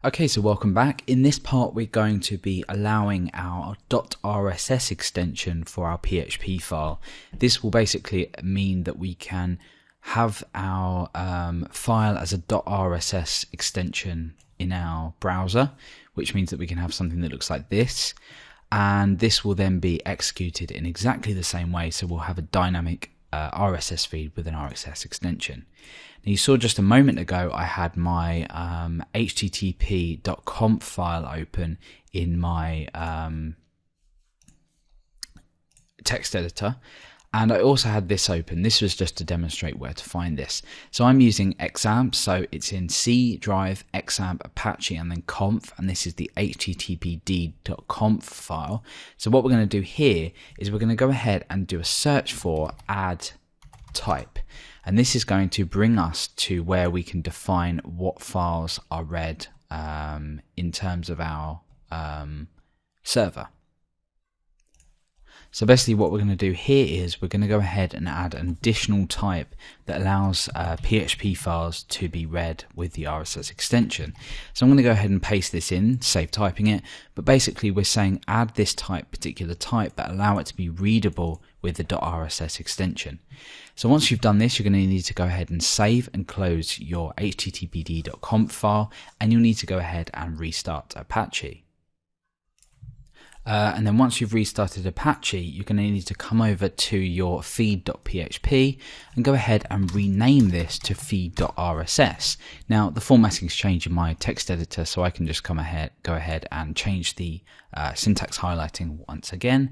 Okay, so welcome back. In this part, we're going to be allowing our .rss extension for our PHP file. This will basically mean that we can have our file as a .rss extension in our browser, which means that we can have something that looks like this. And this will then be executed in exactly the same way. So we'll have a dynamic RSS feed with an RSS extension. Now you saw just a moment ago I had my http.conf file open in my text editor, and I also had this open. This was just to demonstrate where to find this. So I'm using XAMPP, so it's in C drive, XAMPP, Apache, and then conf, and this is the httpd.conf file. So what we're going to do here is we're going to go ahead and do a search for add type, and this is going to bring us to where we can define what files are read in terms of our server. So basically what we're going to do here is we're going to go ahead and add an additional type that allows PHP files to be read with the RSS extension. So I'm going to go ahead and paste this in, save typing it, but basically we're saying add this particular type, but allow it to be readable with the .rss extension. So once you've done this, you're going to need to go ahead and save and close your httpd.conf file, and you'll need to go ahead and restart Apache. And then once you've restarted Apache, you're going to need to come over to your feed.php and go ahead and rename this to feed.rss. Now the formatting's changed in my text editor, so I can just go ahead and change the syntax highlighting once again.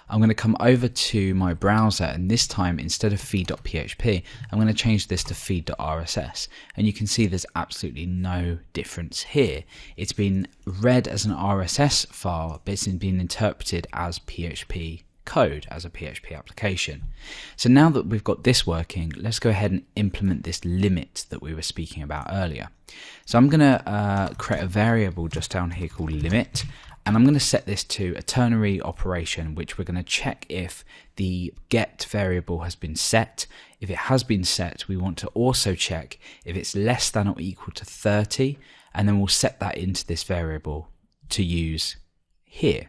I'm going to come over to my browser, and this time instead of feed.php, I'm going to change this to feed.rss, and you can see there's absolutely no difference here. It's been read as an RSS file, but it's been interpreted as PHP code, as a PHP application. So now that we've got this working, let's go ahead and implement this limit that we were speaking about earlier. So I'm going to create a variable just down here called limit, and I'm going to set this to a ternary operation, which we're going to check if the get variable has been set. If it has been set, we want to also check if it's less than or equal to 30, and then we'll set that into this variable to use here.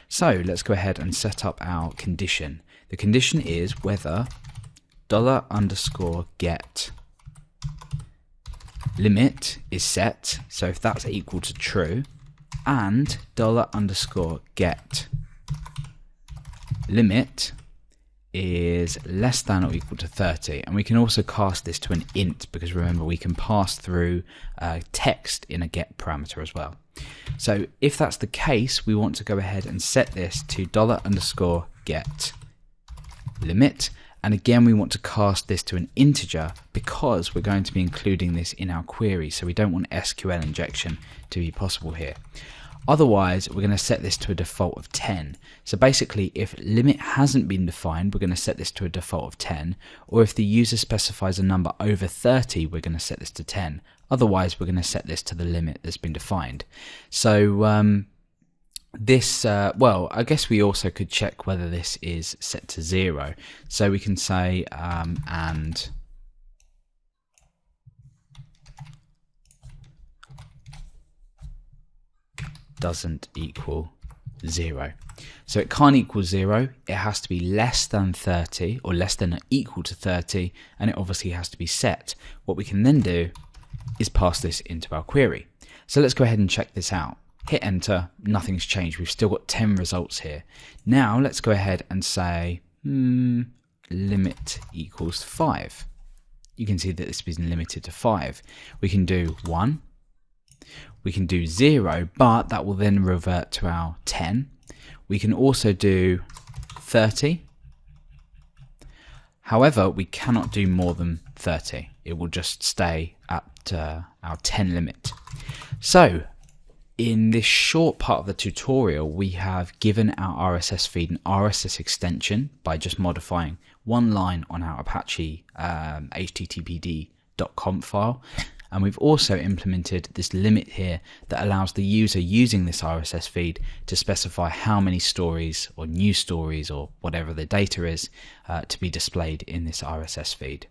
So let's go ahead and set up our condition. The condition is whether $_get limit is set, so if that's equal to true, and $_get limit is less than or equal to 30, and we can also cast this to an int, because remember we can pass through text in a get parameter as well. So if that's the case, we want to go ahead and set this to $_get limit, and again we want to cast this to an integer because we're going to be including this in our query, so we don't want SQL injection to be possible here. Otherwise, we're going to set this to a default of 10. So basically, if limit hasn't been defined, we're going to set this to a default of 10. Or if the user specifies a number over 30, we're going to set this to 10. Otherwise, we're going to set this to the limit that's been defined. So well, I guess we also could check whether this is set to 0. So we can say and doesn't equal 0. So it can't equal 0, it has to be less than 30 or less than or equal to 30, and it obviously has to be set. What we can then do is pass this into our query. So let's go ahead and check this out. Hit enter, nothing's changed, we've still got 10 results here. Now let's go ahead and say limit equals 5. You can see that this has been limited to 5. We can do 1. We can do 0, but that will then revert to our 10. We can also do 30. However, we cannot do more than 30. It will just stay at our 10 limit. So in this short part of the tutorial, we have given our RSS feed an RSS extension by just modifying one line on our Apache httpd.conf file. And we've also implemented this limit here that allows the user using this RSS feed to specify how many stories or new stories or whatever the data is to be displayed in this RSS feed.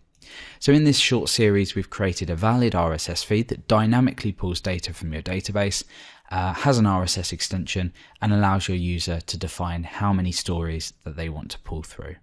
So in this short series, we've created a valid RSS feed that dynamically pulls data from your database, has an RSS extension, and allows your user to define how many stories that they want to pull through.